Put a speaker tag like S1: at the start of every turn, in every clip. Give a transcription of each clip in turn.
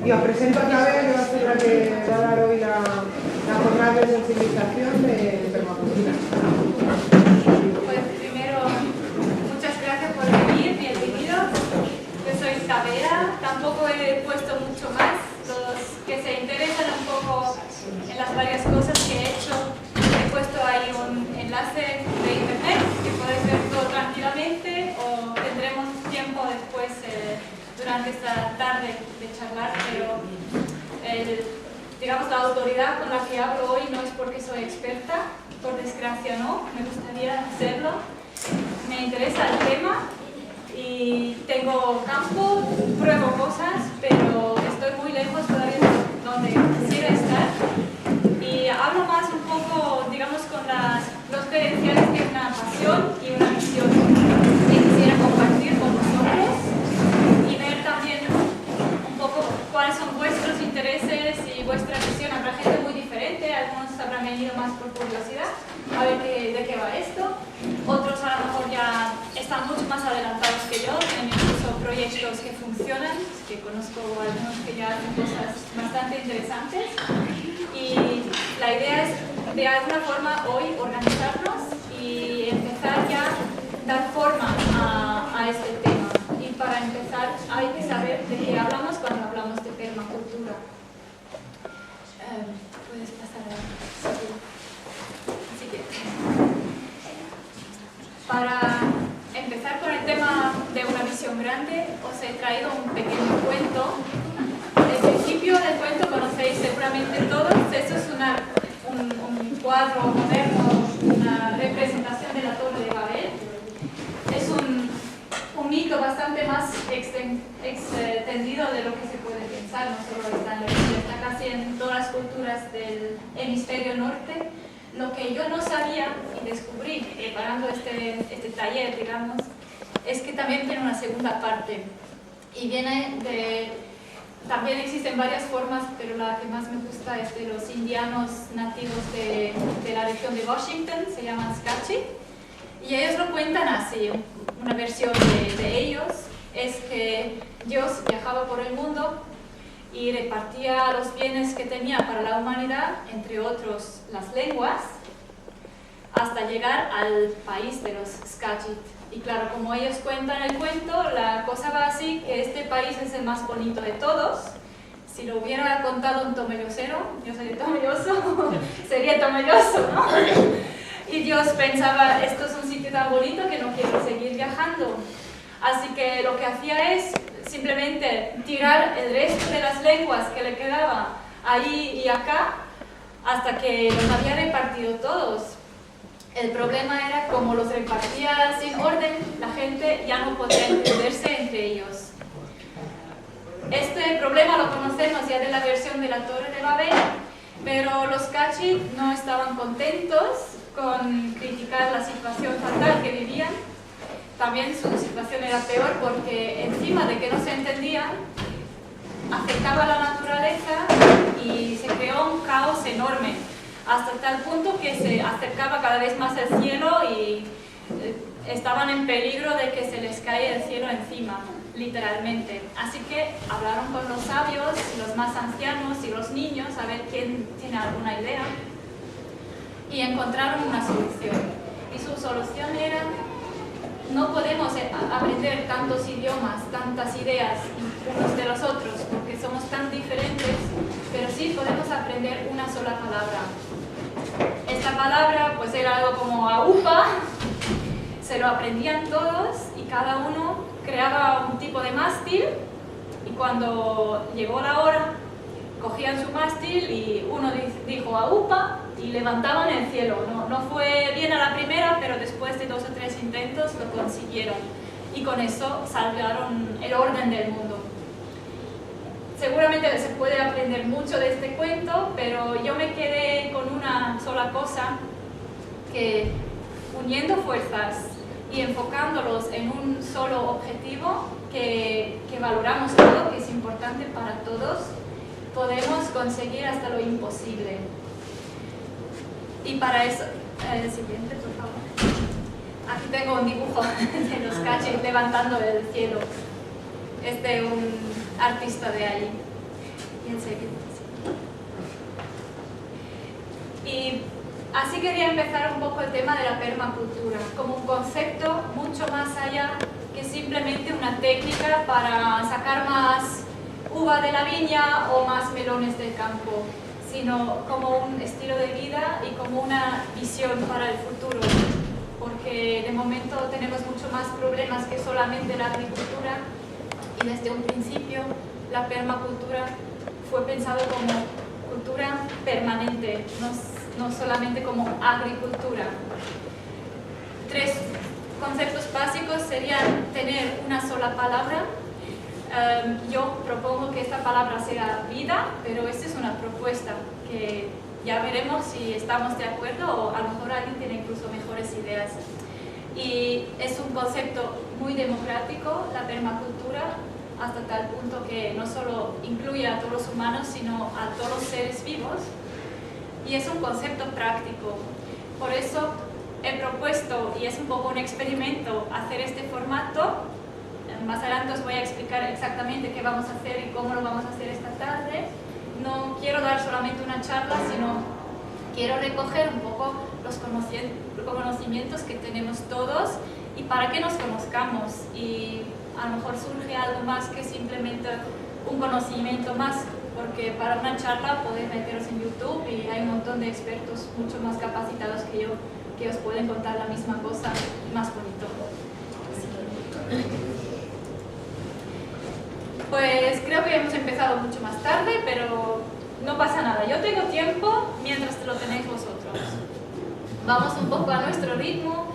S1: Y os presento a Isabel, que va a ser la que va a dar hoy la jornada de sensibilización de permacultura.
S2: Pues primero, muchas gracias por venir, bienvenidos. Yo soy Isabel, tampoco he puesto mucho más. Los que se interesan un poco en las varias cosas que he hecho, he puesto ahí un enlace de internet que podéis ver todo tranquilamente o tendremos tiempo después durante esta tarde de charlar, pero digamos la autoridad con la que hablo hoy no es porque soy experta, por desgracia no, me gustaría hacerlo. Me interesa el tema y tengo campo, pruebo cosas, pero estoy muy lejos todavía de donde quisiera estar. Y hablo más un poco, digamos, con los credenciales de una pasión y una misión que quisiera compartir con vosotros y ver también un poco cuáles son vuestros intereses y vuestra visión. Habrá gente muy diferente, algunos habrán venido más por curiosidad a ver de qué va esto, otros a lo mejor ya están mucho más adelantados que yo, tienen incluso proyectos que funcionan, que conozco algunos que ya hacen cosas bastante interesantes y la idea es de alguna forma hoy organizarnos y empezar ya a dar forma a este tema. Y para empezar hay que saber de qué hablamos cuando hablamos de permacultura. Puedes pasar a la siguiente. Para empezar con el tema de una visión grande, os he traído un pequeño cuento. El principio del cuento conocéis seguramente todos. Esto es un cuadro moderno, una representación de la Torre de Babel. Es un mito bastante más extendido de lo que se puede pensar, no solo está en la Biblia, está casi en todas las culturas del hemisferio norte. Lo que yo no sabía y descubrí preparando este taller, digamos, es que también tiene una segunda parte y viene de... También existen varias formas, pero la que más me gusta es de los indianos nativos de la región de Washington, se llaman Scacchi, y ellos lo cuentan así. Una versión de ellos es que Dios viajaba por el mundo y repartía los bienes que tenía para la humanidad, entre otros las lenguas, hasta llegar al país de los Scacchi. Y claro, como ellos cuentan el cuento, la cosa va así, que este país es el más bonito de todos. Si lo hubiera contado un tomellosero, yo soy de Tomelloso, sería Tomelloso, ¿no? Y Dios pensaba, esto es un sitio tan bonito que no quiero seguir viajando. Así que lo que hacía es simplemente tirar el resto de las lenguas que le quedaba ahí y acá, hasta que los había repartido todos. El problema era como los repartía sin orden, la gente ya no podía entenderse entre ellos. Este problema lo conocemos ya de la versión de la Torre de Babel, pero los Scacchi no estaban contentos con criticar la situación fatal que vivían. También su situación era peor porque encima de que no se entendían, afectaba la naturaleza y se creó un caos enorme, hasta tal punto que se acercaba cada vez más el cielo y estaban en peligro de que se les cae el cielo encima, literalmente. Así que hablaron con los sabios, los más ancianos y los niños, a ver quién tiene alguna idea, y encontraron una solución. Y su solución era: no podemos aprender tantos idiomas, tantas ideas unos de los otros, porque somos tan diferentes, pero sí podemos aprender una sola palabra. Esta palabra pues era algo como aupa, se lo aprendían todos y cada uno creaba un tipo de mástil, y cuando llegó la hora cogían su mástil y uno dijo aupa y levantaban el cielo. No fue bien a la primera, pero después de 2 o 3 intentos lo consiguieron y con eso salvaron el orden del mundo. Seguramente se puede aprender mucho de este cuento, pero yo me quedé con una sola cosa, que uniendo fuerzas y enfocándolos en un solo objetivo que valoramos todo, que es importante para todos, podemos conseguir hasta lo imposible. Y para eso, el siguiente, por favor. Aquí tengo un dibujo de los Scacchi levantando el cielo. Es de un artista de allí. y el segundo. Y así quería empezar un poco el tema de la permacultura, como un concepto mucho más allá que simplemente una técnica para sacar más uva de la viña o más melones del campo, sino como un estilo de vida y como una visión para el futuro, porque de momento tenemos mucho más problemas que solamente la agricultura, y desde un principio la permacultura fue pensado como cultura permanente, no solamente como agricultura. 3 conceptos básicos serían tener una sola palabra. Yo propongo que esta palabra sea vida, pero esta es una propuesta que ya veremos si estamos de acuerdo o a lo mejor alguien tiene incluso mejores ideas. Y es un concepto muy democrático, la permacultura, hasta tal punto que no solo incluye a todos los humanos, sino a todos los seres vivos. Y es un concepto práctico. Por eso he propuesto, y es un poco un experimento, hacer este formato. Más adelante os voy a explicar exactamente qué vamos a hacer y cómo lo vamos a hacer esta tarde. No quiero dar solamente una charla, sino quiero recoger un poco los conocimientos que tenemos todos y para que nos conozcamos. Y a lo mejor surge algo más que simplemente un conocimiento más, porque para una charla podéis meteros en YouTube y hay un montón de expertos mucho más capacitados que yo que os pueden contar la misma cosa más bonito. Pues creo que hemos empezado mucho más tarde, pero no pasa nada. Yo tengo tiempo mientras lo tenéis vosotros. Vamos un poco a nuestro ritmo.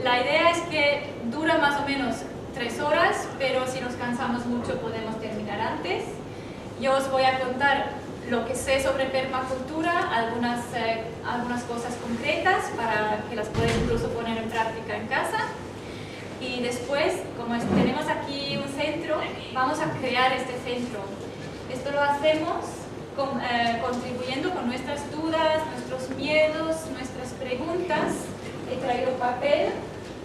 S2: La idea es que dura más o menos 3 horas, pero si nos cansamos mucho podemos terminar antes. Yo os voy a contar lo que sé sobre permacultura, algunas cosas concretas para que las podáis incluso poner en práctica en casa. Y después, como tenemos aquí un centro, vamos a crear este centro. Esto lo hacemos contribuyendo con nuestras dudas, nuestros miedos, nuestras preguntas. He traído papel,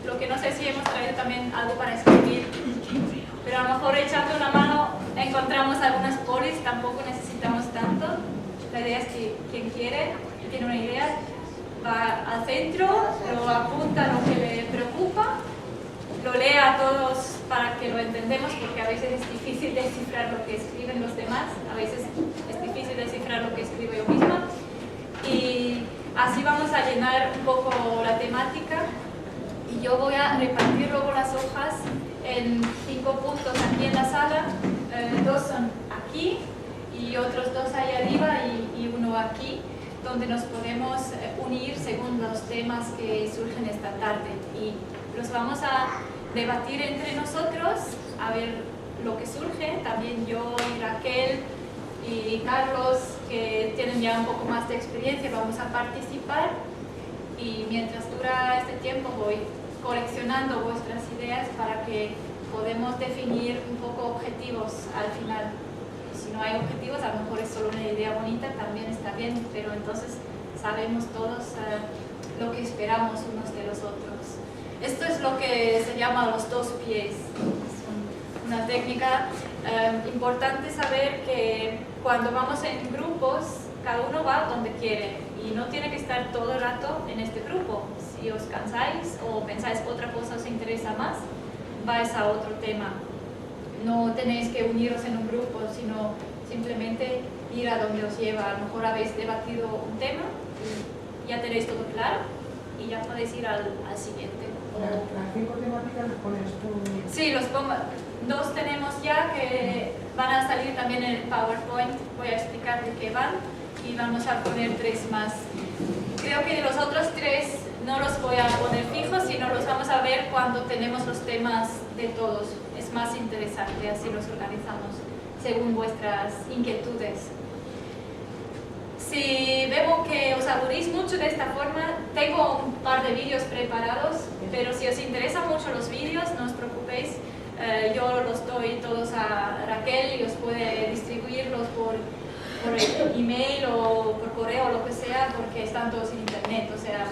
S2: lo que no sé si hemos traído también algo para escribir, pero a lo mejor echando una mano encontramos algunas polis, tampoco necesitamos tanto. La idea es que quien quiere y tiene una idea va al centro, lo apunta lo que le preocupa, lo lee a todos para que lo entendamos, porque a veces es difícil descifrar lo que escriben los demás, a veces es difícil descifrar lo que escribo yo misma, y así vamos a llenar un poco la temática. Y yo voy a repartir luego las hojas en 5 puntos aquí en la sala, 2 son aquí y otros 2 ahí arriba y 1 aquí, donde nos podemos unir según los temas que surgen esta tarde. Y los vamos a debatir entre nosotros, a ver lo que surge. También yo y Raquel y Carlos, que tienen ya un poco más de experiencia, vamos a participar. Y mientras dura este tiempo voy coleccionando vuestras ideas para que podamos definir un poco objetivos al final. Si no hay objetivos, a lo mejor es solo una idea bonita, también está bien, pero entonces sabemos todos lo que esperamos unos de los otros. Esto es lo que se llama los 2 pies. Es una técnica importante saber que cuando vamos en grupos, cada uno va donde quiere y no tiene que estar todo el rato en este grupo. Si os cansáis o pensáis que otra cosa os interesa más, vais a otro tema. No tenéis que uniros en un grupo, sino simplemente ir a donde os lleva. A lo mejor habéis debatido un tema y ya tenéis todo claro y ya podéis ir al siguiente.
S1: Las 5 temáticas las pones tú.
S2: Sí, los pongo. 2 tenemos ya que van a salir también en el PowerPoint. Voy a explicar de qué van y vamos a poner 3 más. Creo que los otros 3 no los voy a poner fijos, sino los vamos a ver cuando tenemos los temas de todos. Es más interesante, así los organizamos según vuestras inquietudes. Si veo que os aburrís mucho de esta forma, tengo un par de vídeos preparados, pero si os interesan mucho los vídeos, no os preocupéis, yo los doy todos a Raquel y os puede distribuirlos por email o por correo o lo que sea, porque están todos en internet, o sea,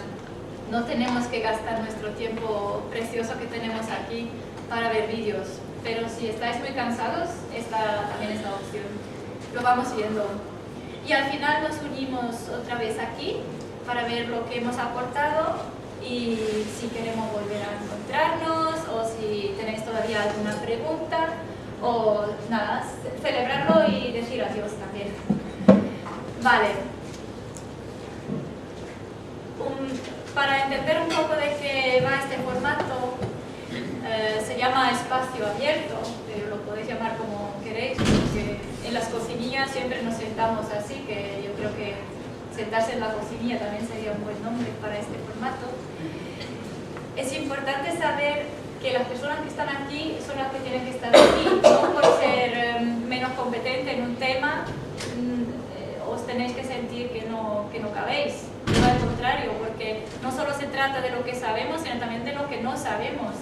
S2: no tenemos que gastar nuestro tiempo precioso que tenemos aquí para ver vídeos, pero si estáis muy cansados, esta también es la opción. lo vamos viendo. Y al final nos unimos otra vez aquí para ver lo que hemos aportado y si queremos volver a encontrarnos o si tenéis todavía alguna pregunta o nada, celebrarlo y decir adiós también. Vale. Para entender un poco de qué va este formato, se llama espacio abierto, pero lo podéis llamar como queréis, porque en las cocinillas siempre nos sentamos así, que yo creo que sentarse en la cocinilla también sería un buen nombre para este formato. Es importante saber que las personas que están aquí son las que tienen que estar aquí, no por ser menos competente en un tema, os tenéis que sentir que no cabéis. Al contrario, porque no solo se trata de lo que sabemos, sino también de lo que no sabemos.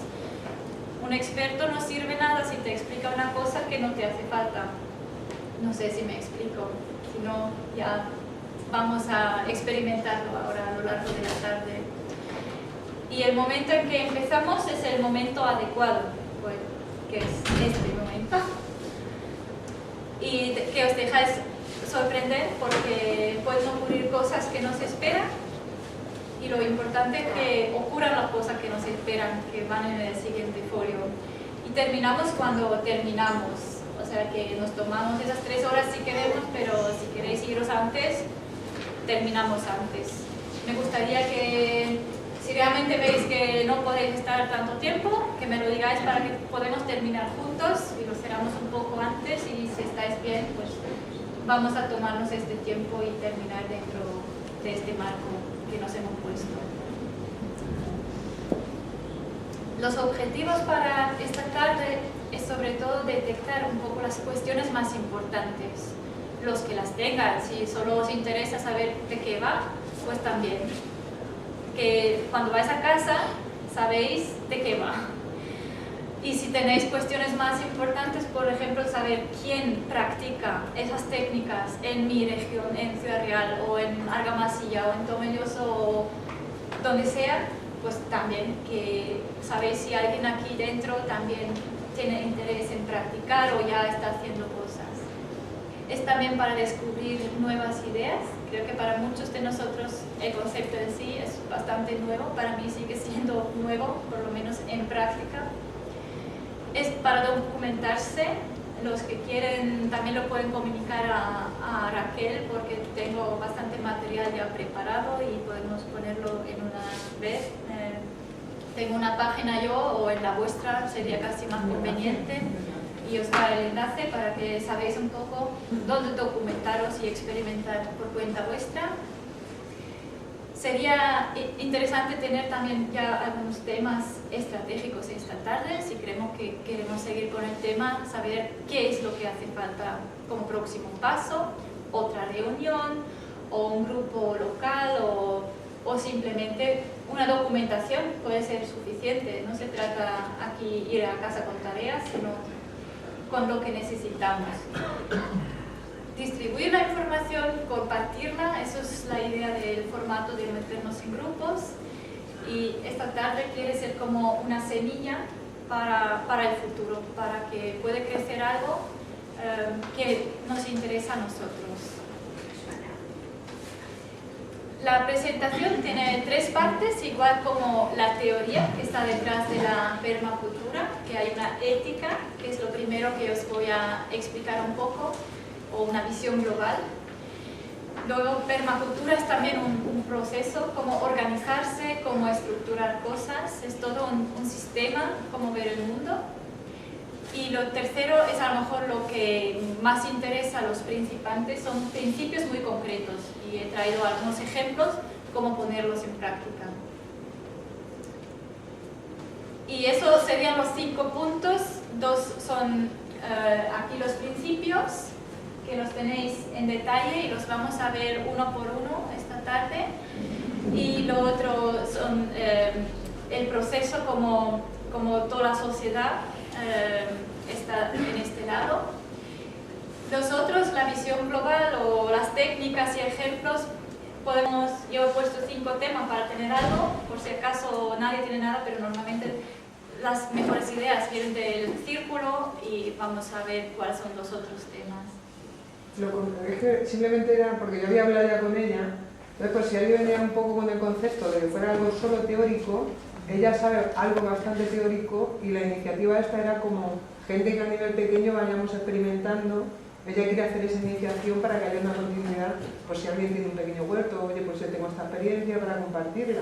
S2: Un experto no sirve nada si te explica una cosa que no te hace falta. No sé si me explico, si no, ya vamos a experimentarlo ahora a lo largo de la tarde. Y el momento en que empezamos es el momento adecuado, pues, que es este momento. Y que os dejáis sorprender porque pueden ocurrir cosas que no se esperan y lo importante es que ocurran las cosas que no se esperan, que van en el siguiente folio. Y terminamos cuando terminamos, o sea que nos tomamos esas 3 horas si queremos, pero si queréis iros antes, terminamos antes. Me gustaría que, si realmente veis que no podéis estar tanto tiempo, que me lo digáis para que podamos terminar juntos y lo cerramos un poco antes y si estáis bien, pues vamos a tomarnos este tiempo y terminar dentro de este marco que nos hemos puesto. Los objetivos para esta tarde es sobre todo detectar un poco las cuestiones más importantes. Los que las tengan, si solo os interesa saber de qué va, pues también. Que cuando vais a casa sabéis de qué va. Y si tenéis cuestiones más importantes, por ejemplo, saber quién practica esas técnicas en mi región, en Ciudad Real, o en Argamasilla, o en Tomelloso, o donde sea, pues también que sabéis si alguien aquí dentro también tiene interés en practicar o ya está haciendo cosas. Es también para descubrir nuevas ideas. Creo que para muchos de nosotros el concepto en sí es bastante nuevo. Para mí sigue siendo nuevo, por lo menos en práctica. Es para documentarse. Los que quieren también lo pueden comunicar a Raquel porque tengo bastante material ya preparado y podemos ponerlo en una web. Tengo una página yo o en la vuestra sería casi más conveniente y os daré el enlace para que sabéis un poco dónde documentaros y experimentar por cuenta vuestra. Sería interesante tener también ya algunos temas estratégicos esta tarde, si creemos que queremos seguir con el tema, saber qué es lo que hace falta como próximo paso, otra reunión o un grupo local o simplemente una documentación puede ser suficiente. No se trata aquí ir a casa con tareas, sino con lo que necesitamos. Distribuir la información, compartirla, eso es la idea del formato de meternos en grupos y esta tarde quiere ser como una semilla para el futuro, para que pueda crecer algo que nos interesa a nosotros. La presentación tiene 3 partes, igual como la teoría que está detrás de la permacultura, que hay una ética, que es lo primero que os voy a explicar un poco, o una visión global. Luego, permacultura es también un proceso, como organizarse, como estructurar cosas, es todo un sistema, como ver el mundo. Y lo tercero es a lo mejor lo que más interesa a los principiantes, son principios muy concretos y he traído algunos ejemplos, cómo ponerlos en práctica. Y eso serían los 5 puntos, 2 son aquí los principios, que los tenéis en detalle y los vamos a ver uno por uno esta tarde. Y lo otro son el proceso como toda la sociedad está en este lado. Los otros, la visión global o las técnicas y ejemplos, yo he puesto 5 temas para tener algo, por si acaso nadie tiene nada, pero normalmente las mejores ideas vienen del círculo y vamos a ver cuáles son los otros temas.
S1: Es que simplemente era porque yo había hablado ya con ella, entonces pues si alguien venía un poco con el concepto de que fuera algo solo teórico, ella sabe algo bastante teórico y la iniciativa esta era como gente que a nivel pequeño vayamos experimentando. Ella quiere hacer esa iniciación para que haya una continuidad, pues si alguien tiene un pequeño huerto, oye, pues yo tengo esta experiencia para compartirla.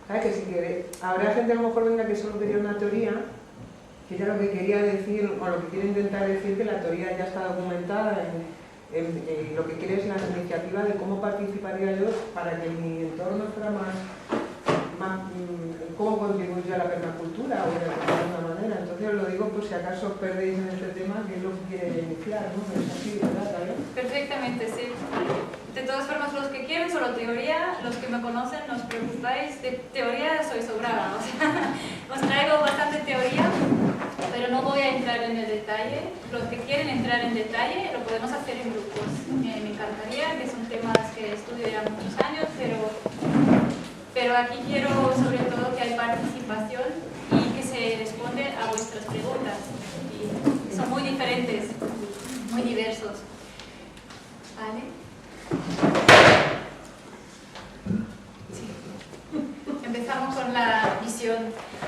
S1: ¿Sabes? Que si quiere, habrá gente a lo mejor venga que solo quería una teoría, que ya lo que quería decir, o lo que quiere intentar decir, que la teoría ya está documentada en lo que quiere es la iniciativa de cómo participaría yo para que mi entorno fuera más cómo contribuye a la permacultura o de alguna manera. Entonces os lo digo por si acaso os perdéis en este tema, que es lo que quiere iniciar, ¿no? Es así, ¿verdad?
S2: Perfectamente, sí. De todas formas, los que quieren solo teoría, los que me conocen, no os preocupáis, de teoría soy sobrada, o sea, os traigo bastante teoría, pero no voy a entrar en el detalle. Los que quieren entrar en detalle lo podemos hacer en grupos. Me encantaría, que son temas que estudio ya muchos años, pero aquí quiero sobre todo que hay participación y que se responde a vuestras preguntas. Y son muy diferentes, muy diversos. ¿Vale? Sí. Empezamos con la visión.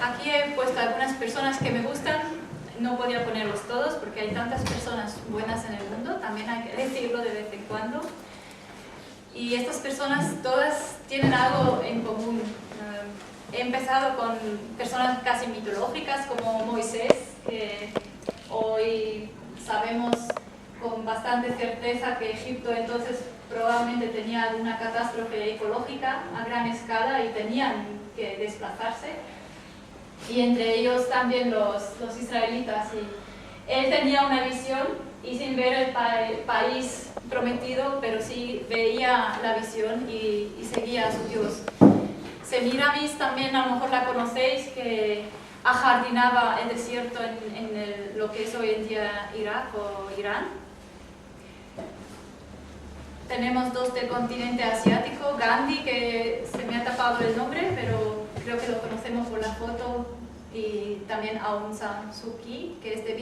S2: Aquí he puesto algunas personas que me gustan. No podía ponerlos todos porque hay tantas personas buenas en el mundo, también hay que decirlo de vez en cuando. Y estas personas todas tienen algo en común. He empezado con personas casi mitológicas como Moisés, que hoy sabemos con bastante certeza que Egipto entonces probablemente tenía una catástrofe ecológica a gran escala y tenían que desplazarse. Y entre ellos también los israelitas. Y él tenía una visión y sin ver el país prometido, pero sí veía la visión y seguía a su Dios. Semiramis también a lo mejor la conocéis, que ajardinaba el desierto en lo que es hoy en día Irak o Irán. Tenemos dos del continente asiático, Gandhi, que se me ha tapado el nombre, pero creo que lo conocemos por la foto, y también Aung San Suu Kyi, que es de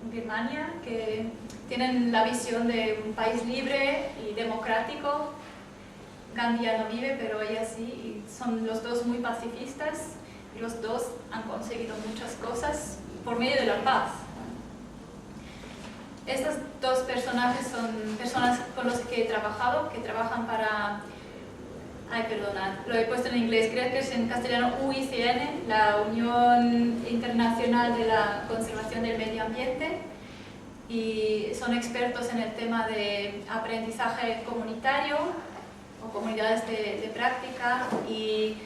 S2: Birmania, que tienen la visión de un país libre y democrático. Gandhi ya no vive, pero ella sí, y son los dos muy pacifistas, y los dos han conseguido muchas cosas por medio de la paz. Estos dos personajes son personas con las que he trabajado, que trabajan para... Ay, perdona, lo he puesto en inglés, creo que es en castellano UICN, la Unión Internacional de la Conservación del Medio Ambiente, y son expertos en el tema de aprendizaje comunitario o comunidades de práctica y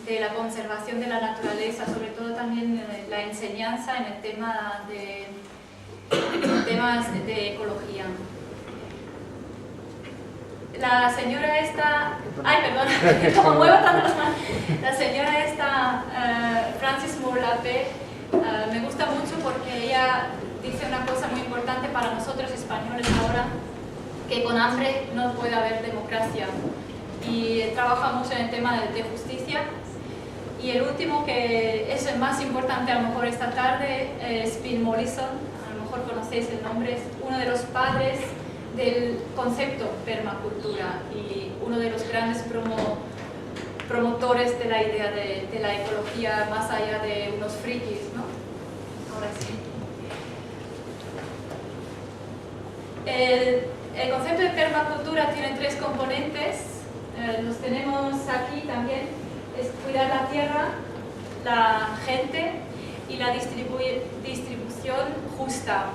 S2: de la conservación de la naturaleza, sobre todo también la enseñanza en el tema de temas de ecología. La señora esta, ay perdón, como muevo tanto las manos, la señora esta, Frances Moore Lappé, me gusta mucho porque ella dice una cosa muy importante para nosotros españoles ahora, que con hambre no puede haber democracia, y trabaja mucho en el tema de justicia. Y el último, que es el más importante a lo mejor esta tarde, es Bill Mollison, a lo mejor conocéis el nombre, es uno de los padres del concepto permacultura y uno de los grandes promotores de la idea de la ecología más allá de unos frikis, ¿no? Ahora sí. El concepto de permacultura tiene tres componentes, los tenemos aquí también, es cuidar la tierra, la gente y la distribución justa.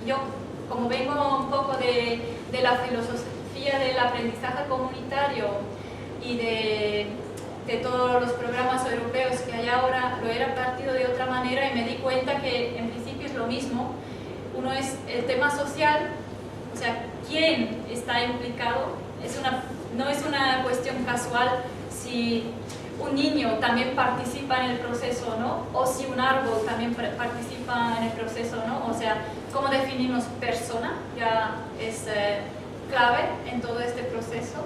S2: Yo, como vengo un poco de la filosofía del aprendizaje comunitario y de todos los programas europeos que hay ahora, lo he repartido de otra manera y me di cuenta que en principio es lo mismo. Uno es el tema social, o sea, quién está implicado, no es una cuestión casual si un niño también participa en el proceso, ¿no? O si un árbol también participa en el proceso, ¿no? O sea, cómo definimos persona ya es clave en todo este proceso.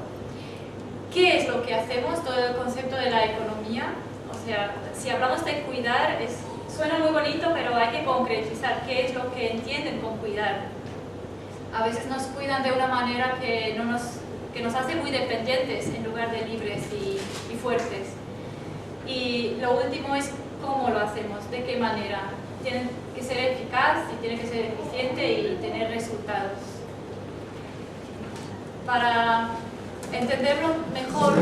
S2: ¿Qué es lo que hacemos? Todo el concepto de la economía. O sea, si hablamos de cuidar, suena muy bonito, pero hay que concretizar qué es lo que entienden con cuidar. a veces nos cuidan de una manera que nos hace muy dependientes en lugar de libres y fuertes. Y lo último es cómo lo hacemos, de qué manera. Tiene que ser eficaz y tiene que ser eficiente y tener resultados. Para entenderlo mejor,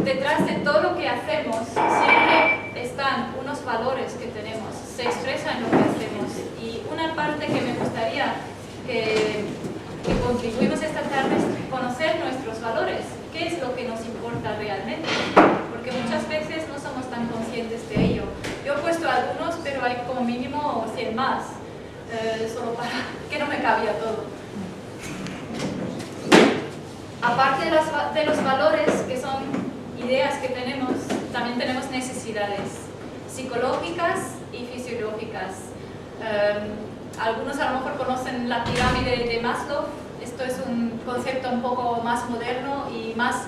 S2: detrás de todo lo que hacemos siempre están unos valores que tenemos, se expresan en lo que hacemos. Y una parte que me gustaría que contribuimos esta tarde es conocer nuestros valores, qué es lo que nos importa realmente, porque muchas veces no somos tan conscientes de ello. Yo he puesto algunos, pero hay como mínimo 100 más, solo para que no me cabía todo. Aparte de los valores, que son ideas que tenemos, también tenemos necesidades psicológicas y fisiológicas. Algunos a lo mejor conocen la pirámide de Maslow. Esto es un concepto un poco más moderno y más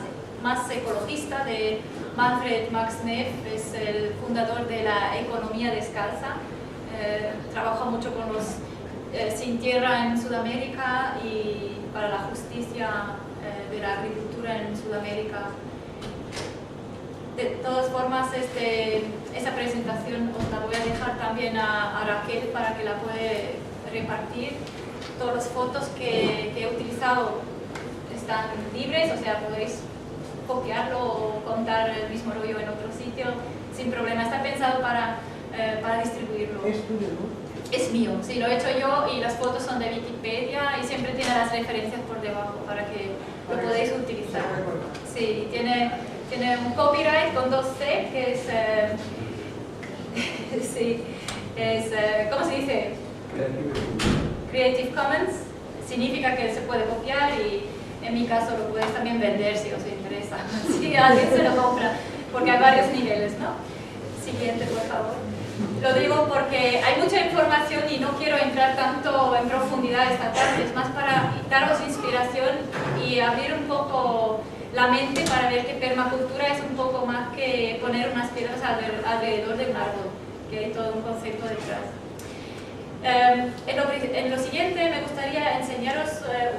S2: ecologista de Manfred Max Neff, es el fundador de la economía descalza. Trabaja mucho con los sin tierra en Sudamérica y para la justicia de la agricultura en Sudamérica. De todas formas, esa presentación os la voy a dejar también a Raquel para que la puede repartir. Todas las fotos que he utilizado están libres, o sea, podéis copiarlo o contar el mismo rollo en otro sitio sin problema. Está pensado para distribuirlo.
S1: Es tuyo, ¿no?
S2: Es mío, sí, lo he hecho yo y las fotos son de Wikipedia y siempre tiene las referencias por debajo para que lo podáis utilizar. Sí, tiene un copyright con 2C que es, sí, ¿cómo se dice? Creative Commons. Significa que se puede copiar y en mi caso lo podéis también vender si os interesa, si alguien se lo compra, porque hay varios niveles, ¿no? Siguiente, por favor. Lo digo porque hay mucha información y no quiero entrar tanto en profundidad esta tarde, es más para daros inspiración y abrir un poco la mente para ver que permacultura es un poco más que poner unas piedras alrededor de un árbol, que hay todo un concepto detrás. En lo siguiente me gustaría enseñaros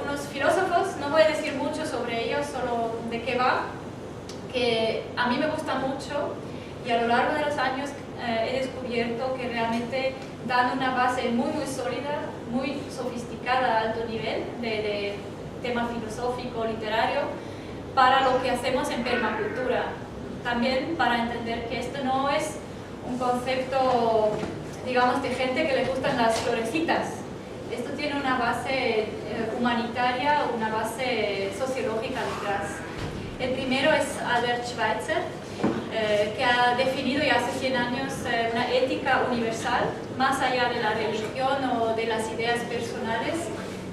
S2: unos filósofos, no voy a decir mucho sobre ellos, solo de qué va, que a mí me gusta mucho y a lo largo de los años he descubierto que realmente dan una base muy sólida, muy sofisticada a alto nivel de tema filosófico, literario, para lo que hacemos en permacultura. También para entender que esto no es un concepto, digamos, de gente que le gustan las florecitas. Esto tiene una base humanitaria, una base sociológica detrás. El primero es Albert Schweitzer, que ha definido ya hace 100 años una ética universal, más allá de la religión o de las ideas personales,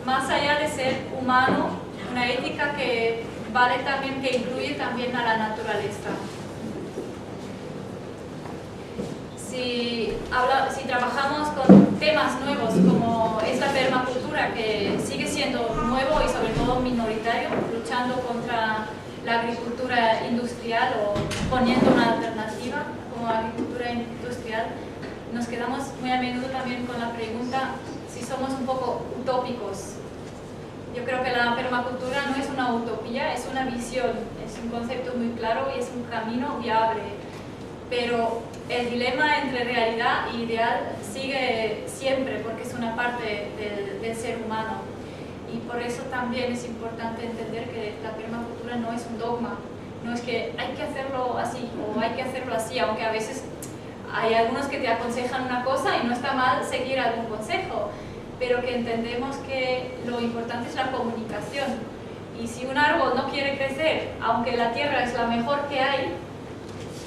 S2: más allá de ser humano, una ética que vale también, que incluye también a la naturaleza. Si trabajamos con temas nuevos como es la permacultura, que sigue siendo nuevo y sobre todo minoritario, luchando contra la agricultura industrial o poniendo una alternativa como agricultura industrial, nos quedamos muy a menudo también con la pregunta si somos un poco utópicos. Yo creo que la permacultura no es una utopía, es una visión, es un concepto muy claro y es un camino viable. Pero el dilema entre realidad e ideal sigue siempre porque es una parte del ser humano. Y por eso también es importante entender que la permacultura no es un dogma, no es que hay que hacerlo así o hay que hacerlo así, aunque a veces hay algunos que te aconsejan una cosa y no está mal seguir algún consejo, pero que entendemos que lo importante es la comunicación. Y si un árbol no quiere crecer, aunque la tierra es la mejor que hay,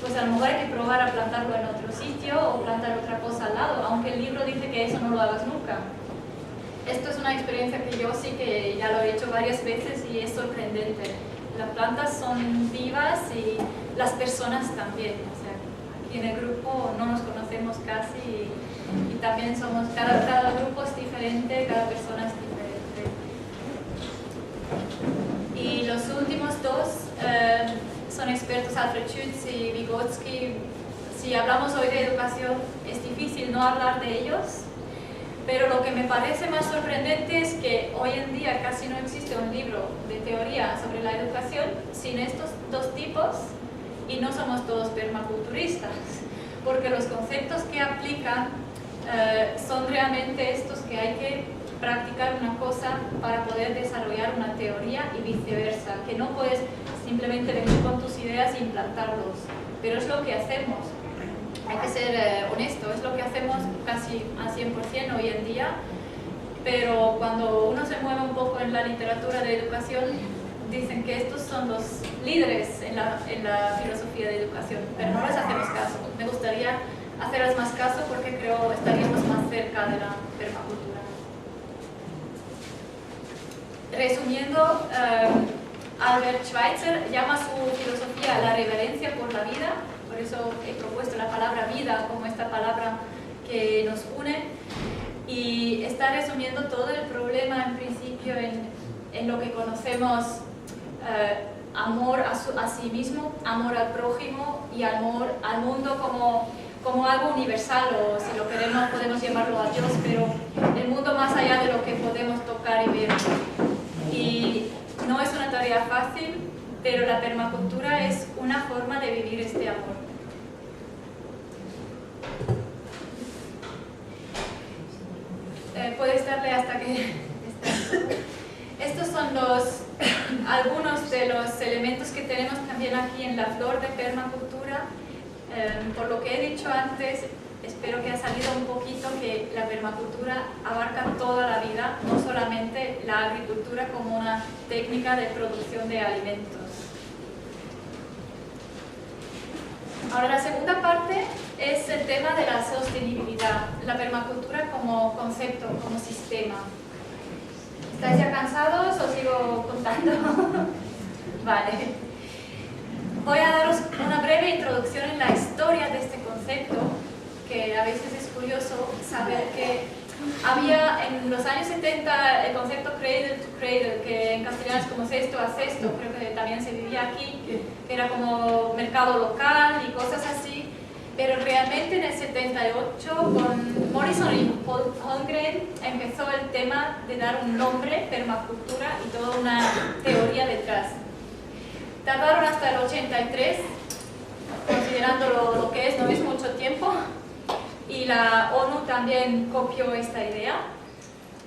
S2: pues a lo mejor hay que probar a plantarlo en otro sitio o plantar otra cosa al lado, aunque el libro dice que eso no lo hagas nunca. Esto es una experiencia que yo sí que ya lo he hecho varias veces y es sorprendente. Las plantas son vivas y las personas también. O sea, aquí en el grupo no nos conocemos casi y también somos, cada grupo es diferente, cada persona es diferente. Y los últimos dos son expertos, Alfred Schütz y Vygotsky. Si hablamos hoy de educación, es difícil no hablar de ellos. Pero lo que me parece más sorprendente es que hoy en día día casi no existe un libro de teoría sobre la educación sin estos dos tipos, y no somos todos permaculturistas, porque los conceptos que aplican son realmente estos, que hay que practicar una cosa para poder desarrollar una teoría y viceversa, que no puedes simplemente venir con tus ideas e implantarlos, pero es lo que hacemos. Hay que ser honesto, es lo que hacemos casi al 100% hoy en día, pero cuando uno se mueve un poco en la literatura de educación, dicen que estos son los líderes en la filosofía de educación, pero no les hacemos caso. Me gustaría hacerles más caso porque creo estaríamos más cerca de la permacultura. Resumiendo, Albert Schweitzer llama su filosofía la reverencia por la vida, por eso he propuesto la palabra vida como esta palabra que nos une, y está resumiendo todo el problema en principio en lo que conocemos: amor a sí mismo, amor al prójimo y amor al mundo como algo universal, o si lo queremos podemos llamarlo a Dios, pero el mundo más allá de lo que podemos tocar y ver. Y no es una tarea fácil, pero la permacultura es una forma de vivir este amor. Puedes darle hasta que... Estos son algunos de los elementos que tenemos también aquí en la flor de permacultura. Por lo que he dicho antes, espero que haya salido un poquito que la permacultura abarca toda la vida, no solamente la agricultura como una técnica de producción de alimentos. Ahora, la segunda parte es el tema de la sostenibilidad, la permacultura como concepto, como sistema. ¿Estáis ya cansados o sigo contando? Vale. Voy a daros una breve introducción en la historia de este concepto, que a veces es curioso saber que había en los años 70 el concepto cradle to cradle, que en castellano es como cesto a cesto, creo que también se vivía aquí, que era como mercado local y cosas así, pero realmente en el 78 con Morrison y Holmgren empezó el tema de dar un nombre, permacultura, y toda una teoría detrás. Tardaron hasta el 83, considerando lo que es, no es mucho tiempo, y la ONU también copió esta idea,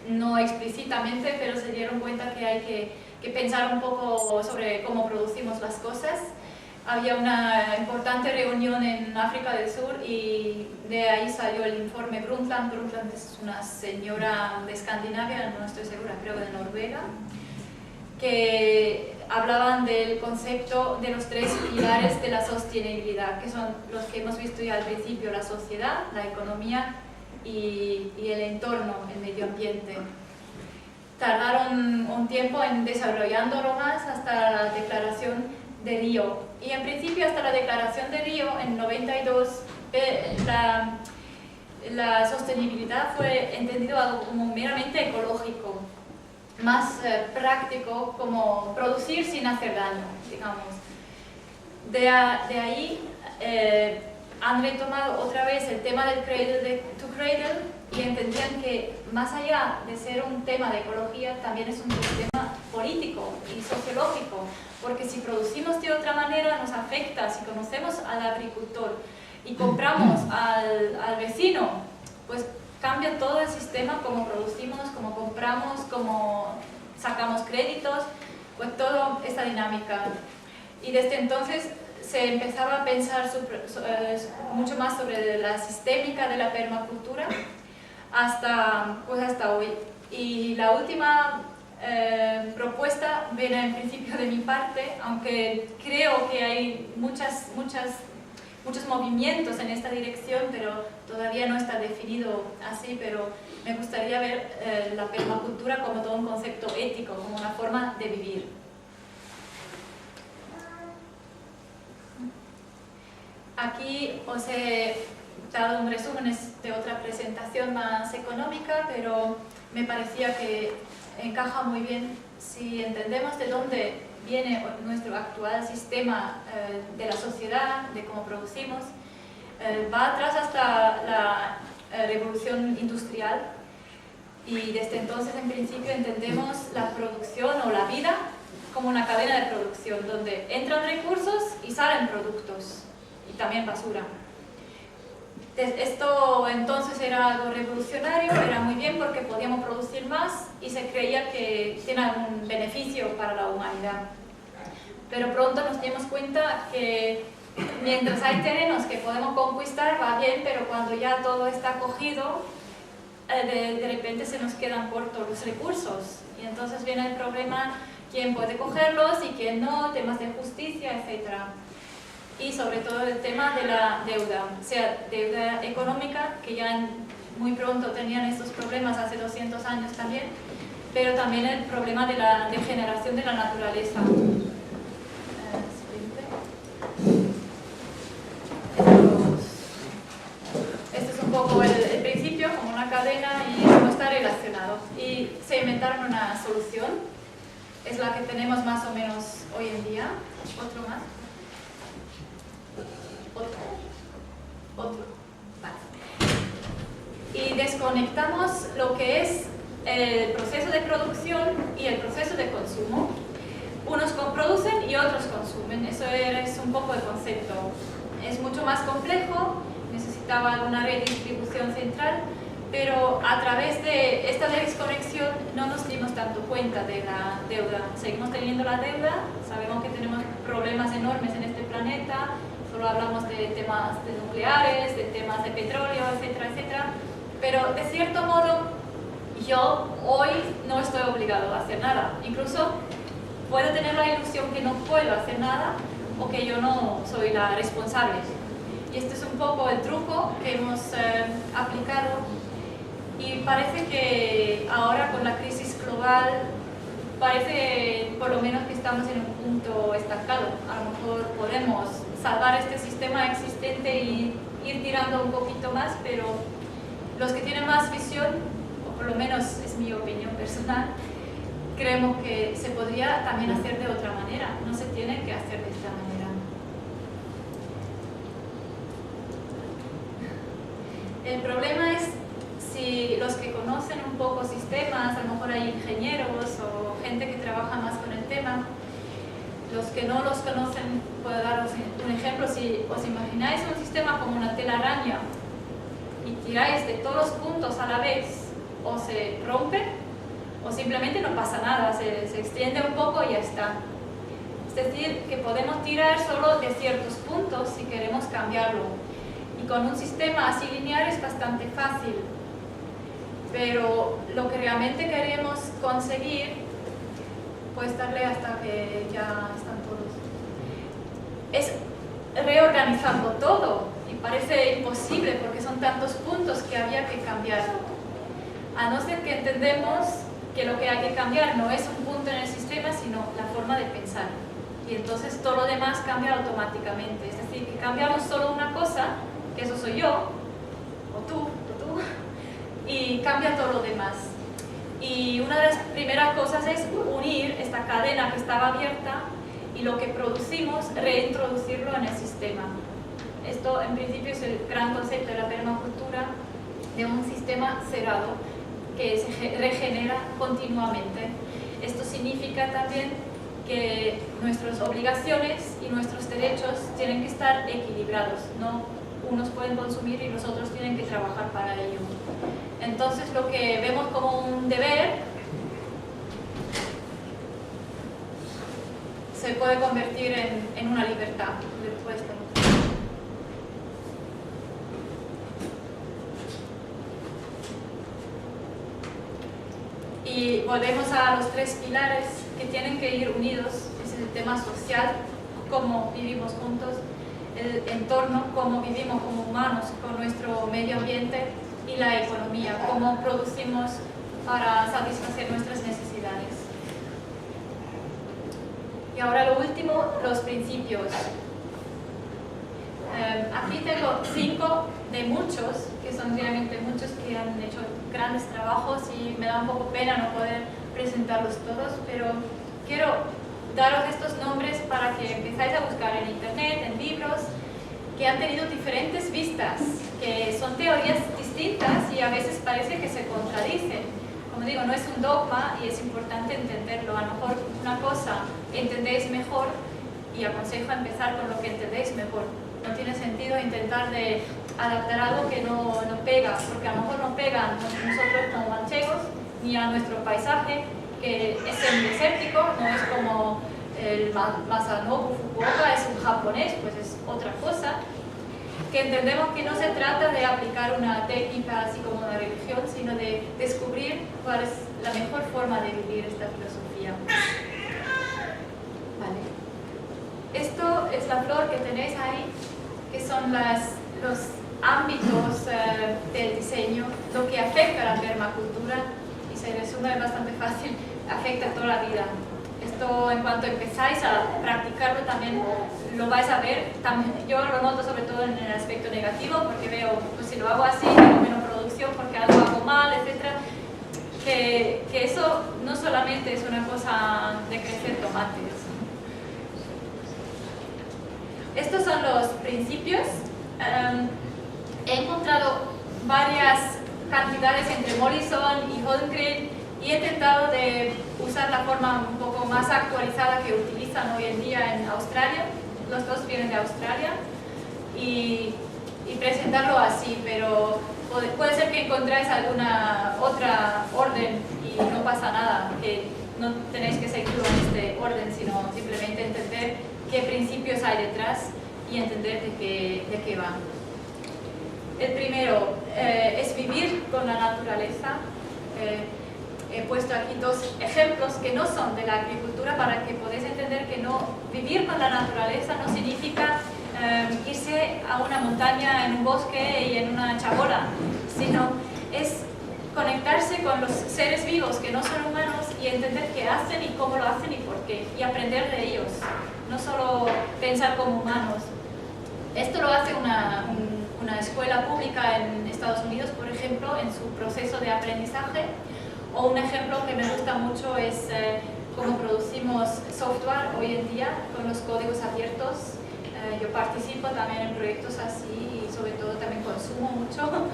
S2: no explícitamente, pero se dieron cuenta que hay que pensar un poco sobre cómo producimos las cosas. Había una importante reunión en África del Sur y de ahí salió el informe Brundtland. Brundtland es una señora de Escandinavia, no estoy segura, creo de Noruega, que hablaban del concepto de los tres pilares de la sostenibilidad, que son los que hemos visto ya al principio: la sociedad, la economía y el entorno, el medio ambiente. Tardaron un tiempo en desarrollándolo más hasta la declaración de Río. Y en principio hasta la declaración de Río en 92 la sostenibilidad fue entendido algo como meramente ecológico, más práctico, como producir sin hacer daño, digamos. De ahí han retomado otra vez el tema del cradle to cradle y entendían que más allá de ser un tema de ecología también es un tema político y sociológico, porque si producimos de otra manera nos afecta. Si conocemos al agricultor y compramos al vecino, pues cambia todo el sistema, cómo producimos, cómo compramos, cómo sacamos créditos, pues toda esta dinámica. Y desde entonces se empezaba a pensar mucho más sobre la sistémica de la permacultura hasta hoy. Y la última propuesta viene en principio de mi parte, aunque creo que hay muchos movimientos en esta dirección, pero todavía no está definido así. Pero me gustaría ver la permacultura como todo un concepto ético, como una forma de vivir. Aquí os he dado un resumen de otra presentación más económica, pero me parecía que encaja muy bien si entendemos de dónde viene nuestro actual sistema de la sociedad, de cómo producimos. Va atrás hasta la revolución industrial, Y desde entonces, en principio, entendemos la producción o la vida como una cadena de producción, donde entran recursos y salen productos, y también basura. Esto entonces era algo revolucionario, era muy bien porque podíamos producir más y se creía que tiene algún beneficio para la humanidad. Pero pronto nos dimos cuenta que mientras hay terrenos que podemos conquistar va bien, pero cuando ya todo está cogido, de repente se nos quedan cortos los recursos. Y entonces viene el problema, quién puede cogerlos y quién no, temas de justicia, etc. Y sobre todo el tema de la deuda, o sea, deuda económica, que ya muy pronto tenían estos problemas hace 200 años también, pero también el problema de la degeneración de la naturaleza. Esto es un poco el principio, como una cadena, y no está relacionado. Y se inventaron una solución, es la que tenemos más o menos hoy en día. Otro más. Otro. Vale. Y desconectamos lo que es el proceso de producción y el proceso de consumo. Unos producen y otros consumen. Eso es un poco el concepto. Es mucho más complejo, necesitaba una redistribución central, pero a través de esta desconexión no nos dimos tanto cuenta de la deuda. Seguimos teniendo la deuda, sabemos que tenemos problemas enormes en este planeta, solo hablamos de temas de nucleares, de temas de petróleo, etcétera, etcétera, pero de cierto modo yo hoy no estoy obligado a hacer nada. Incluso puedo tener la ilusión que no puedo hacer nada o que yo no soy la responsable. Y este es un poco el truco que hemos aplicado, y parece que ahora con la crisis global parece por lo menos que estamos en un punto estancado. A lo mejor podemos salvar este sistema existente y ir tirando un poquito más, pero los que tienen más visión, o por lo menos es mi opinión personal, creemos que se podría también hacer de otra manera, no se tiene que hacer de esta manera. El problema es si los que conocen un poco sistemas, a lo mejor hay ingenieros o gente que trabaja más con el tema, los que no los conocen, puedo daros un ejemplo. Si os imagináis un sistema como una telaraña y tiráis de todos los puntos a la vez, o se rompe o simplemente no pasa nada, se extiende un poco y ya está. Es decir, que podemos tirar solo de ciertos puntos si queremos cambiarlo. Y con un sistema así lineal es bastante fácil. Pero lo que realmente queremos conseguir, pues darle hasta que ya están todos, es reorganizarlo todo. Y parece imposible porque son tantos puntos que había que cambiar. A no ser que entendemos que lo que hay que cambiar no es un punto en el sistema, sino la forma de pensar. Y entonces todo lo demás cambia automáticamente. Es decir, que cambiamos solo una cosa, que eso soy yo, o tú, y cambia todo lo demás. Y una de las primeras cosas es unir esta cadena que estaba abierta y lo que producimos, reintroducirlo en el sistema. Esto en principio es el gran concepto de la permacultura, de un sistema cerrado que se regenera continuamente. Esto significa también que nuestras obligaciones y nuestros derechos tienen que estar equilibrados, no unos pueden consumir y los otros tienen que trabajar para ello. Entonces lo que vemos como un deber se puede convertir en una libertad después de Y volvemos a los tres pilares que tienen que ir unidos. Es el tema social, cómo vivimos juntos, el entorno, cómo vivimos como humanos con nuestro medio ambiente, y la economía, cómo producimos para satisfacer nuestras necesidades. Y ahora lo último, los principios. Aquí tengo 5 de muchos, que son realmente muchos que han hecho grandes trabajos y me da un poco pena no poder presentarlos todos, pero quiero daros estos nombres para que empezáis a buscar en internet, en libros, que han tenido diferentes vistas, que son teorías distintas y a veces parece que se contradicen, como digo, no es un dogma y es importante entenderlo. A lo mejor una cosa entendéis mejor y aconsejo empezar con lo que entendéis mejor. No tiene sentido intentar de adaptar algo que no pega, porque a lo mejor no pega nosotros como manchegos ni a nuestro paisaje, que es semidesértico, no es como el Masanobu Fukuoka, es un japonés, pues es otra cosa. Que entendemos que no se trata de aplicar una técnica así como una religión, sino de descubrir cuál es la mejor forma de vivir esta filosofía. Vale. Esto es la flor que tenéis ahí, que son los ámbitos del diseño, lo que afecta a la permacultura, y se resume bastante fácil, afecta toda la vida. Esto, en cuanto empezáis a practicarlo, también lo vais a ver. También, yo lo noto sobre todo en el aspecto negativo, porque veo, pues si lo hago así, tengo menos producción porque algo hago mal, etc. Que eso no solamente es una cosa de crecer tomates. Estos son los principios. He encontrado varias cantidades entre Mollison y Holmgren y he intentado de usar la forma un poco más actualizada que utilizan hoy en día en Australia. Los dos vienen de Australia y presentarlo así, pero puede ser que encontráis alguna otra orden y no pasa nada, que no tenéis que seguirlo en este orden, sino simplemente entender qué principios hay detrás y entender de qué va. El primero es vivir con la naturaleza. He puesto aquí dos ejemplos que no son de la agricultura para que podáis entender que vivir con la naturaleza no significa irse a una montaña, en un bosque y en una chabola, sino es conectarse con los seres vivos que no son humanos y entender qué hacen y cómo lo hacen y por qué, y aprender de ellos, no solo pensar como humanos. Esto lo hace una escuela pública en Estados Unidos, por ejemplo, en su proceso de aprendizaje. O un ejemplo que me gusta mucho es cómo producimos software hoy en día con los códigos abiertos. Yo participo también en proyectos así y sobre todo también consumo mucho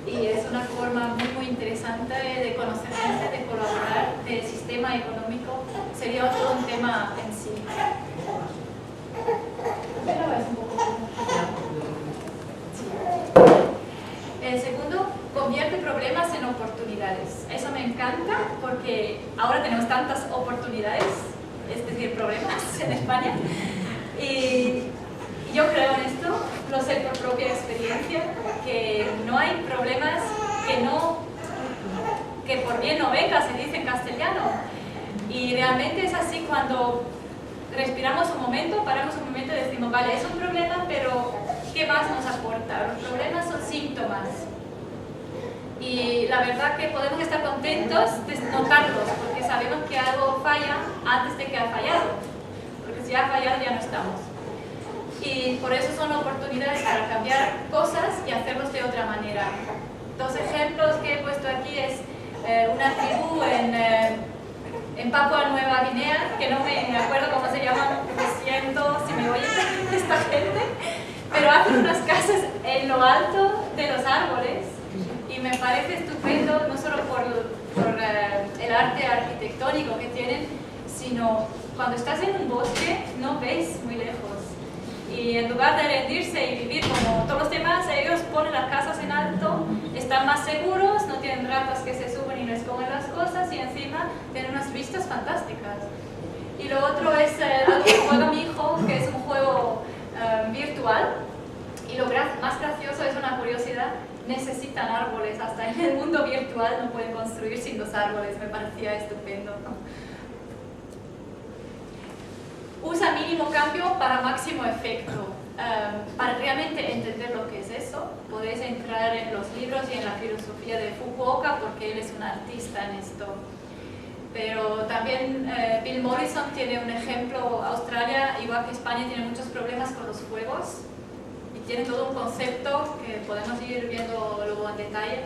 S2: y es una forma muy interesante de conocer gente, de colaborar, del sistema económico. Sería todo un tema en sí. El segundo, convierte problemas en oportunidades. Eso me encanta porque ahora tenemos tantas oportunidades, es decir, problemas en España. Y yo creo en esto, lo sé por propia experiencia, que no hay problemas que por bien no venga, se dice en castellano. Y realmente es así cuando respiramos un momento, paramos un momento y decimos, vale, es un problema, pero ¿qué más nos aporta? Los problemas son síntomas. Y la verdad que podemos estar contentos de notarlos, porque sabemos que algo falla antes de que ha fallado. Porque si ha fallado ya no estamos. Y por eso son oportunidades para cambiar cosas y hacerlos de otra manera. Dos ejemplos que he puesto aquí es una tribu en Papua Nueva Guinea, que no me acuerdo cómo se llaman, lo siento si me oyen esta gente, pero hacen unas casas en lo alto de los árboles y me parece estupendo, no solo por el arte arquitectónico que tienen, sino cuando estás en un bosque no ves muy lejos. Y en lugar de rendirse y vivir como todos los demás, ellos ponen las casas en alto, están más seguros, no tienen ratas que se suben y les comen las cosas y encima tienen unas vistas fantásticas. Y lo otro es algo que juega mi hijo, que es un juego virtual. Y lo más gracioso es una curiosidad, necesitan árboles, hasta en el mundo virtual no pueden construir sin los árboles, me parecía estupendo. Usa mínimo cambio para máximo efecto. Para realmente entender lo que es eso, podéis entrar en los libros y en la filosofía de Fukuoka porque él es un artista en esto. Pero también Bill Mollison tiene un ejemplo. Australia, igual que España, tiene muchos problemas con los fuegos y tiene todo un concepto que podemos ir viendo luego en detalle,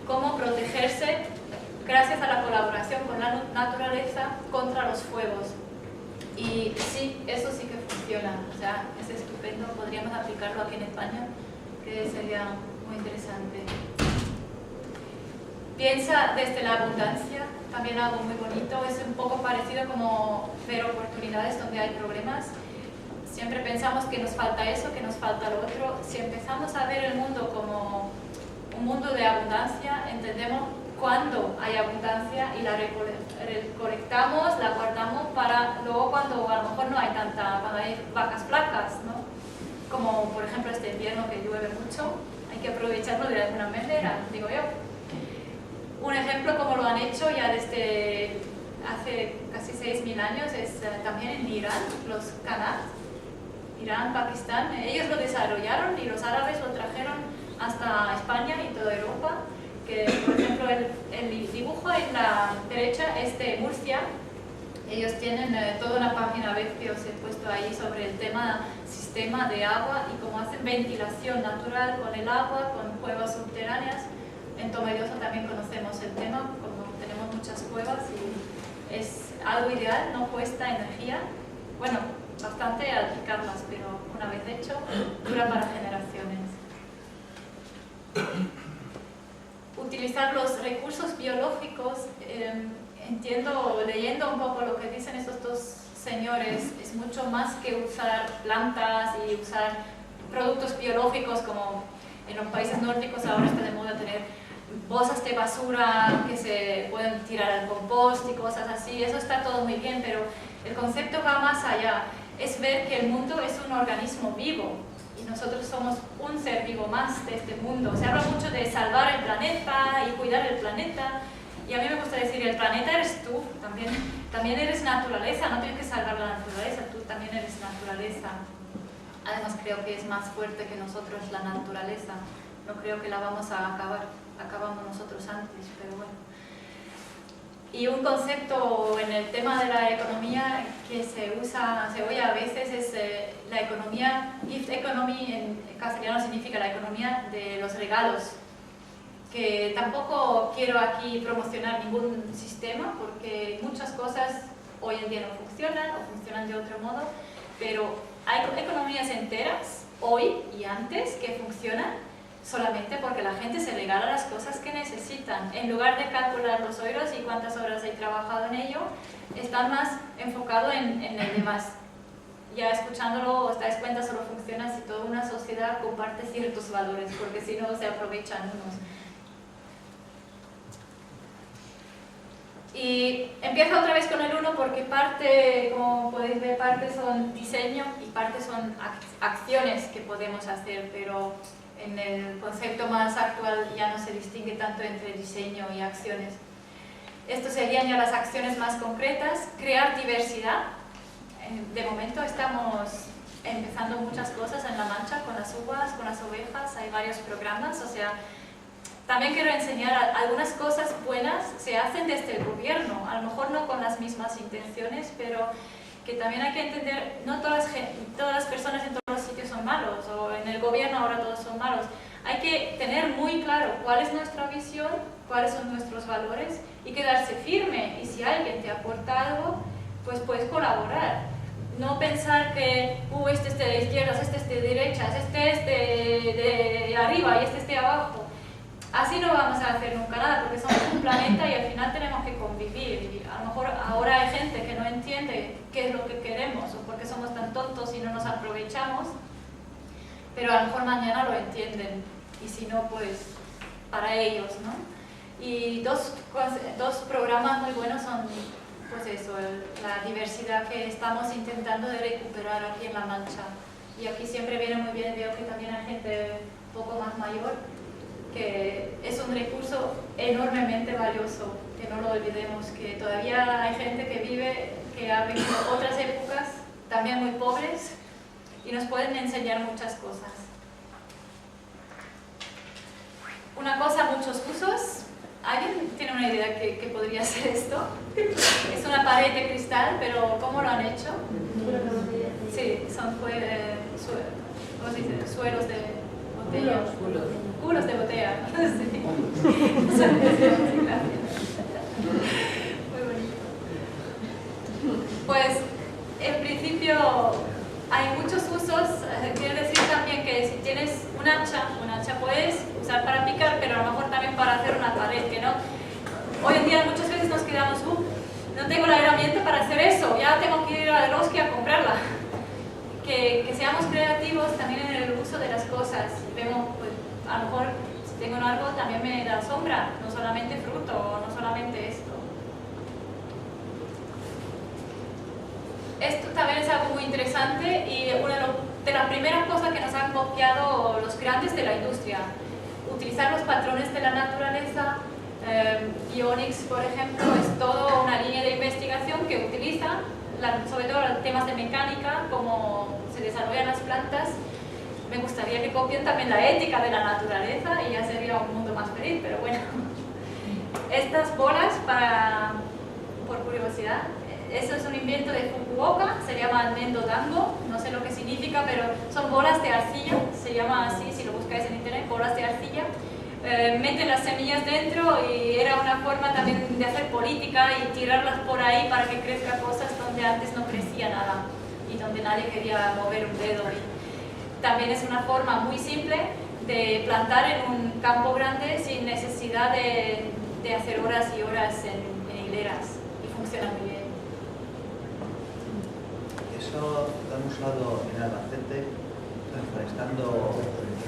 S2: cómo protegerse gracias a la colaboración con la naturaleza contra los fuegos. Y sí, eso sí que funciona, o sea, es estupendo, podríamos aplicarlo aquí en España, que sería muy interesante. piensa desde la abundancia, también algo muy bonito, es un poco parecido como ver oportunidades donde hay problemas. Siempre pensamos que nos falta eso, que nos falta lo otro. Si empezamos a ver el mundo como un mundo de abundancia, entendemos cuándo hay abundancia y la recolectamos, la guardamos para luego cuando a lo mejor no hay tanta, cuando hay vacas flacas, ¿no? Como por ejemplo este invierno que llueve mucho, hay que aprovecharlo de alguna manera, digo yo. Un ejemplo como lo han hecho ya desde hace casi 6.000 años es también en Irán, los Qanat, Irán, Pakistán, ellos lo desarrollaron y los árabes lo trajeron hasta España y toda Europa, que por ejemplo el dibujo en la derecha es de Murcia. Ellos tienen toda una página web que os he puesto ahí sobre el sistema de agua y cómo hacen ventilación natural con el agua, con cuevas subterráneas. En Tomelloso también conocemos el tema, como tenemos muchas cuevas y es algo ideal, no cuesta energía, bueno, bastante al aplicarlas, pero una vez hecho, dura para generaciones. Utilizar los recursos biológicos, entiendo, leyendo un poco lo que dicen estos dos señores, es mucho más que usar plantas y usar productos biológicos como en los países nórdicos ahora está de moda tener bolsas de basura que se pueden tirar al compost y cosas así, eso está todo muy bien, pero el concepto va más allá, es ver que el mundo es un organismo vivo y nosotros somos un ser vivo más de este mundo. Se habla mucho de salvar el planeta y cuidar el planeta y a mí me gusta decir, el planeta eres tú, también eres naturaleza, no tienes que salvar la naturaleza, tú también eres naturaleza. Además creo que es más fuerte que nosotros la naturaleza, no creo que la vamos a acabar, acabamos nosotros antes, pero bueno. Y un concepto en el tema de la economía que se oye a veces es la economía, gift economy en castellano significa la economía de los regalos, que tampoco quiero aquí promocionar ningún sistema porque muchas cosas hoy en día no funcionan o funcionan de otro modo, pero hay economías enteras, hoy y antes, que funcionan solamente porque la gente se regala las cosas que necesitan. En lugar de calcular los euros y cuántas horas he trabajado en ello, están más enfocados en el demás. Ya escuchándolo os dais cuenta, solo funciona si toda una sociedad comparte ciertos valores, porque si no se aprovechan unos. Y empiezo otra vez con el 1 porque parte, como podéis ver, parte son diseño y parte son acciones que podemos hacer, pero en el concepto más actual ya no se distingue tanto entre diseño y acciones. Estos serían ya las acciones más concretas, crear diversidad. De momento estamos empezando muchas cosas en La Mancha, con las uvas, con las ovejas, hay varios programas, o sea, también quiero enseñar algunas cosas buenas se hacen desde el gobierno, a lo mejor no con las mismas intenciones, pero que también hay que entender, no todas las personas en todos los sitios son malos, o en el gobierno ahora todos son malos. Hay que tener muy claro cuál es nuestra visión, cuáles son nuestros valores y quedarse firme, y si alguien te aporta algo, pues puedes colaborar. No pensar que este es de izquierdas, este es de derechas, este es de arriba y este es de abajo. Así no vamos a hacer nunca nada, porque somos un planeta y al final tenemos que convivir. Y a lo mejor ahora hay gente que no entiende qué es lo que queremos o por qué somos tan tontos y no nos aprovechamos, pero a lo mejor mañana lo entienden y si no, pues para ellos, ¿no? Y dos programas muy buenos son, pues eso, la diversidad que estamos intentando de recuperar aquí en La Mancha. Y aquí siempre viene muy bien, veo que también hay gente un poco más mayor, que es un recurso enormemente valioso, que no lo olvidemos, que todavía hay gente que vive, que ha vivido otras épocas, también muy pobres, y nos pueden enseñar muchas cosas. Una cosa, muchos usos. ¿Alguien tiene una idea que podría ser esto? Es una pared de cristal, pero ¿cómo lo han hecho? Sí, son ¿cómo se dice? Suelos de botella. Culos de botella. Sí. Muy bonito. Pues, en principio, hay muchos usos. Quiere decir también que si tienes un hacha puedes usar para picar, pero a lo mejor también para hacer una pared, que no. Hoy en día muchas veces nos quedamos, no tengo la herramienta para hacer eso, ya tengo que ir a Eroski a comprarla. Que seamos creativos también en el uso de las cosas. Vemos, pues, a lo mejor si tengo un árbol también me da sombra, no solamente fruto, no solamente esto. Esto también es algo muy interesante y una de las primeras cosas que nos han copiado los grandes de la industria. Utilizar los patrones de la naturaleza. Ionics, por ejemplo, es toda una línea de investigación que utiliza, sobre todo temas de mecánica, cómo se desarrollan las plantas. Me gustaría que copien también la ética de la naturaleza y ya sería un mundo más feliz, pero bueno. Estas bolas, por curiosidad, eso es un invento de Fukuoka, se llama Nendo Dango, no sé lo que significa, pero son bolas de arcilla, se llama así si lo buscáis en internet, bolas de arcilla. Meten las semillas dentro y era una forma también de hacer política y tirarlas por ahí para que crezcan cosas donde antes no crecía nada y donde nadie quería mover un dedo. Y también es una forma muy simple de plantar en un campo grande sin necesidad de hacer horas y horas en hileras y funciona muy bien.
S3: Eso lo han usado en Albacete, reforestando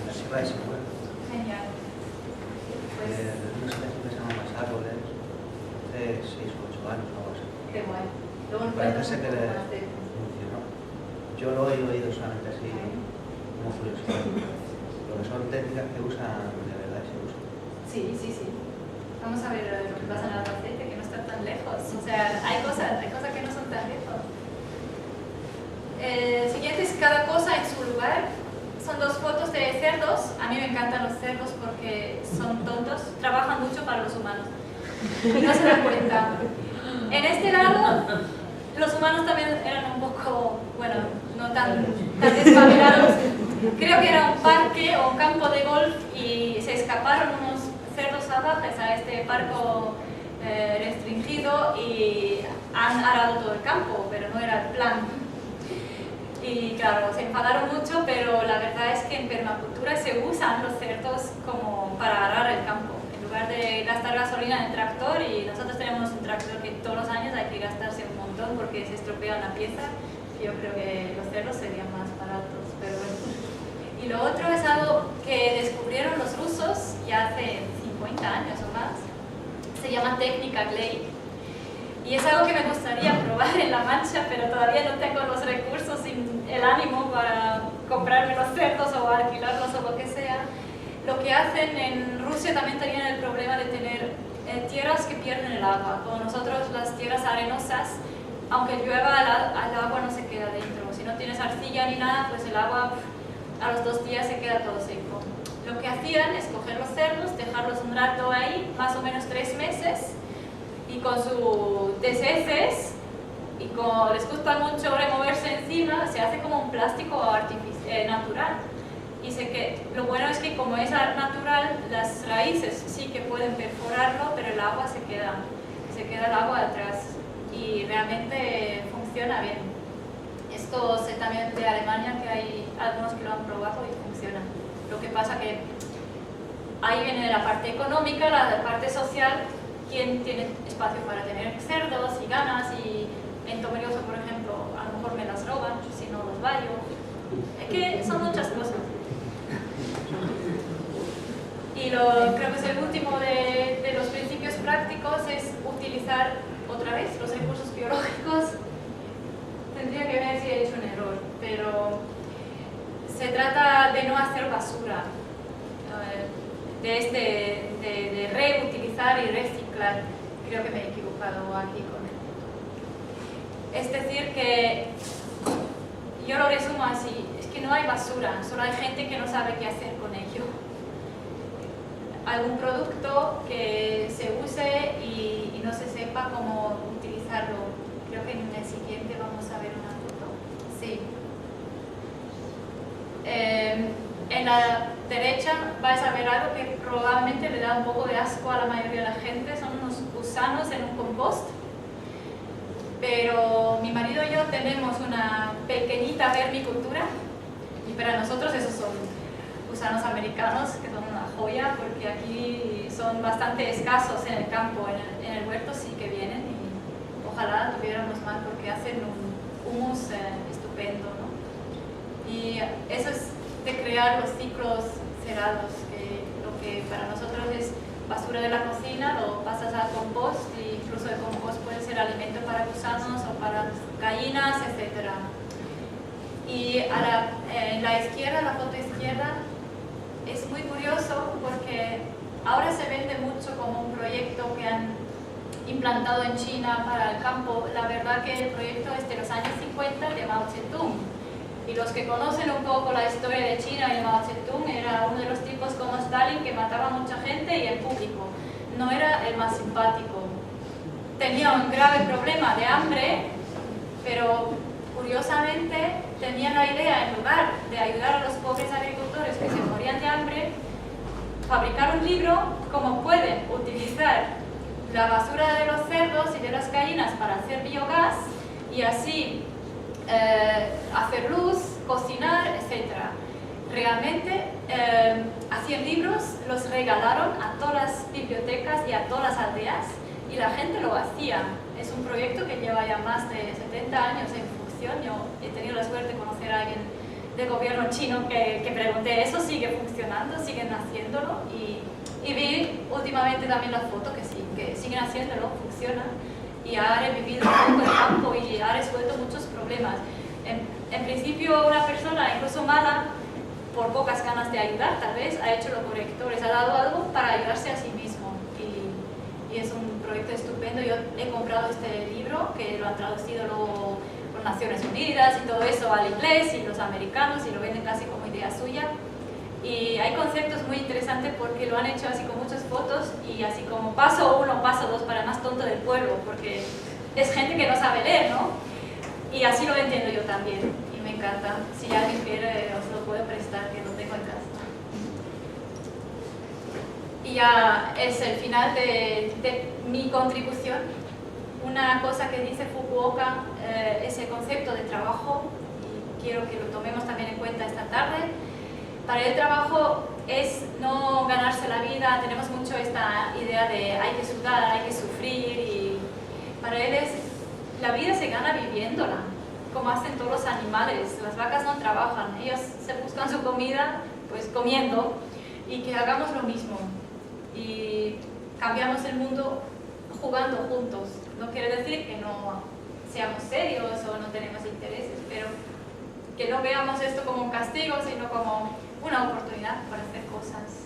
S3: la Sierra de Segura.
S2: Genial.
S3: No sé si se llaman más árboles, hace 6 o 8 años o algo así.
S2: Qué guay. Luego
S3: Parece que funcionó. Yo lo he oído solamente así, como curiosidad. Lo que son técnicas que usan, de verdad, se usan.
S2: Sí, sí, sí. Vamos a ver lo que pasa en Albacete, que no está tan lejos. O sea, hay cosas que no son tan lejos. Siguiente es cada cosa en su lugar. Son 2 fotos de cerdos. A mí me encantan los cerdos porque son tontos, trabajan mucho para los humanos y no se dan cuenta. En este lado, los humanos también eran un poco, bueno, no tan despabilados. Creo que era un parque o un campo de golf y se escaparon unos cerdos salvajes a este parco restringido y han arado todo el campo, pero no era el plan. Y claro, se enfadaron mucho, pero la verdad es que en permacultura se usan los cerdos como para arar el campo. En lugar de gastar gasolina en el tractor, y nosotros tenemos un tractor que todos los años hay que gastarse un montón porque se estropea una pieza, yo creo que los cerdos serían más baratos, pero bueno. Y lo otro es algo que descubrieron los rusos ya hace 50 años o más. Se llama técnica Glade. Y es algo que me gustaría probar en La Mancha, pero todavía no tengo los recursos y el ánimo para comprarme los cerdos o alquilarlos o lo que sea. Lo que hacen en Rusia también tenían el problema de tener tierras que pierden el agua. Como nosotros, las tierras arenosas, aunque llueva, el agua no se queda dentro. Si no tienes arcilla ni nada, pues el agua a los 2 días se queda todo seco. Lo que hacían es coger los cerdos, dejarlos un rato ahí, más o menos 3 meses, y con sus desheces, y como les gusta mucho removerse encima, se hace como un plástico natural. Y sé que lo bueno es que como es natural, las raíces sí que pueden perforarlo, pero el agua se queda el agua atrás y realmente funciona bien. Esto sé también de Alemania, que hay algunos que lo han probado y funciona. Lo que pasa que ahí viene la parte económica, la parte social. ¿Quién tiene espacio para tener cerdos y ganas? Y en Tomelloso, por ejemplo, a lo mejor me las roban, si no los vallo. Es que son muchas cosas. Y creo que es el último de los principios prácticos, es utilizar otra vez los recursos biológicos. Tendría que ver si he hecho un error, pero se trata de no hacer basura, de reutilizar y reciclar. Creo que me he equivocado aquí con él. Es decir, que yo lo resumo así, es que no hay basura, solo hay gente que no sabe qué hacer con ello. Algún producto que se use y no se sepa cómo utilizarlo. Creo que en el siguiente vamos a ver una foto. Sí. En la derecha vais a ver algo que probablemente le da un poco de asco a la mayoría de la gente, son unos gusanos en un compost. Pero mi marido y yo tenemos una pequeñita vermicultura y para nosotros esos son gusanos americanos, que son una joya, porque aquí son bastante escasos en el campo, en el huerto sí que vienen, y ojalá tuviéramos más porque hacen un humus estupendo, ¿no? Y eso es de crear los ciclos cerrados, que lo que para nosotros es basura de la cocina lo pasas al compost, y incluso el compost puede ser alimento para gusanos o para gallinas, etc. Y en la izquierda, la foto izquierda, es muy curioso porque ahora se vende mucho como un proyecto que han implantado en China para el campo. La verdad que el proyecto es de los años 50 de Mao Zedong. Y los que conocen un poco la historia de China y Mao Zedong, era uno de los tipos como Stalin que mataba a mucha gente y en público. No era el más simpático. Tenía un grave problema de hambre, pero curiosamente tenía la idea, en lugar de ayudar a los pobres agricultores que se morían de hambre, fabricar un libro cómo pueden utilizar la basura de los cerdos y de las gallinas para hacer biogás y así hacer luz, cocinar, etc. Realmente hacían libros, los regalaron a todas las bibliotecas y a todas las aldeas y la gente lo hacía. Es un proyecto que lleva ya más de 70 años en función. Yo he tenido la suerte de conocer a alguien del gobierno chino que pregunté, ¿eso sigue funcionando? ¿Siguen haciéndolo? Y vi últimamente también la foto que sí, que siguen haciéndolo, funciona. Y ha revivido un poco el campo y ha resuelto muchos problemas. En principio una persona, incluso mala, por pocas ganas de ayudar, tal vez, ha hecho lo correcto, les ha dado algo para ayudarse a sí mismo. Y es un proyecto estupendo. Yo he comprado este libro, que lo han traducido luego por Naciones Unidas y todo eso al inglés, y los americanos, y lo venden casi como idea suya. Y hay conceptos muy interesantes porque lo han hecho así con muchas fotos y así como paso 1, paso 2 para el más tonto del pueblo, porque es gente que no sabe leer, ¿no? Y así lo entiendo yo también y me encanta. Si alguien quiere os lo puedo prestar, que lo tengo en casa. Y ya es el final de mi contribución. Una cosa que dice Fukuoka es el concepto de trabajo, y quiero que lo tomemos también en cuenta esta tarde. Para el trabajo es no ganarse la vida. Tenemos mucho esta idea de hay que sudar, hay que sufrir, y para él es la vida se gana viviéndola, como hacen todos los animales. Las vacas no trabajan, ellas se buscan su comida pues comiendo, y que hagamos lo mismo y cambiamos el mundo jugando juntos. No quiere decir que no seamos serios o no tenemos intereses, pero que no veamos esto como un castigo, sino como una oportunidad para hacer cosas.